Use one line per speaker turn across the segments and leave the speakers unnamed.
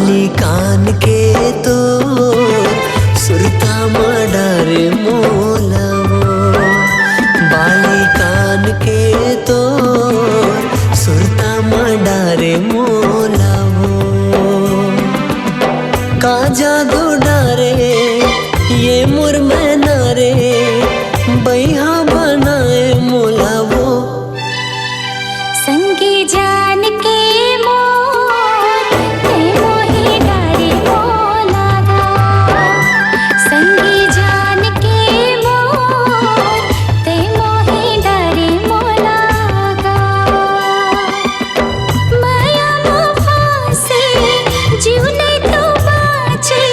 बाली कान के तो सुरता मडारे मोलावो, बाली कान के तो सुरता मडारे मोलावो। का जादू डारे ये मुरमैना रे बैहा बनाए मोलावो।
संगी जान के मोर ते मोही डारे मोलागा, संगी जान के मोर ते मोही डारे मोलागा। माया मोह से जीव नहीं तो बाचे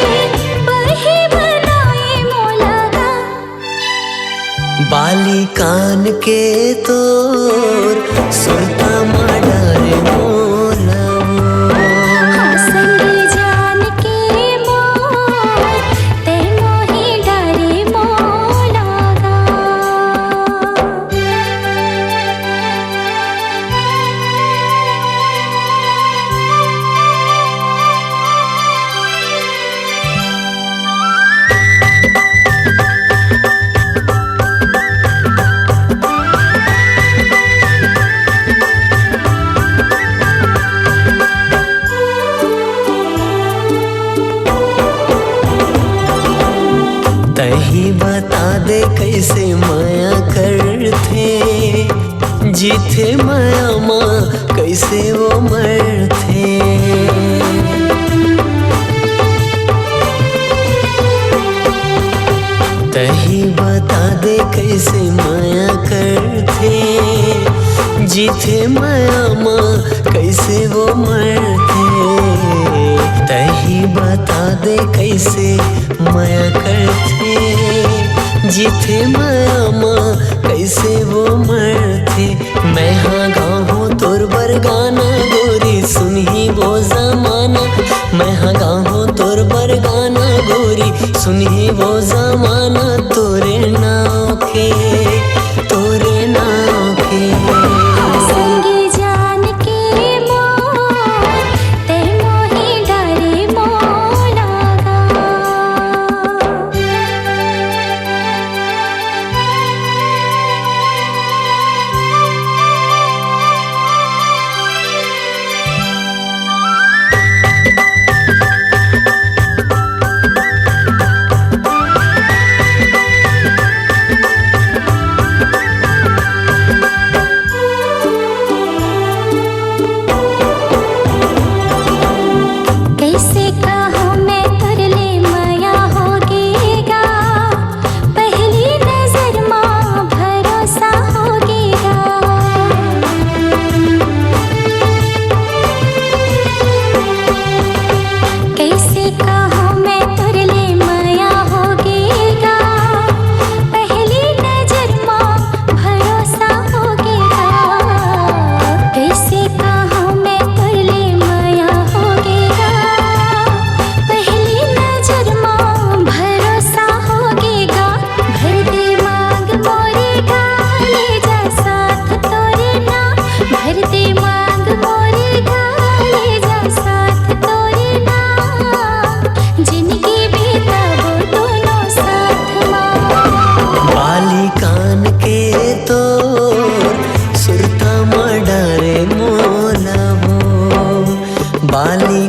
बही बनाए मोलागा।
बाली कान के तोर सुरता मडारे मोलावो।
हाँ संगी जान के मोर ते मोही डारे मोलागा।
तही बता दे कैसे माया करथे, जीथे माया माँ कैसे वो मरथे। तही बता दे कैसे माया करथे, जीथे माया माँ कैसे वो मरथे। तही बता दे कैसे माया करथे, जीथे माया माँ कैसे वो मरथे। मैं हाँ गाऊँ तोर बर गाना गोरी सुनही वो जमाना, मैं हाँ गाऊँ तोर बर गाना गोरी सुनही वो जमाना। तोरे नाव के तोरे नाव के।
संगी जान के मोर ते मोही डारे मोलागा। कैसे कहूँ मैं तुरले माया होगेगा, पहली नजर माँ भरोसा होगेगा। कैसे कहूँ मैं तुरले माया होगेगा, पहली नजर माँ भरोसा होगेगा। कैसे कहूँ मैं तुरले माया होगेगा, पहली नजर माँ भरोसा होगेगा। भर दे मांग मोरेगा ले जा साथ तोरे ना, भर दे मांग मोरेगा ले जा साथ तोरे ना। जिंदगी बिताबो दोनों साथ माँ।
बाली कान के तोर सुरता मडारे मोलावो, बाली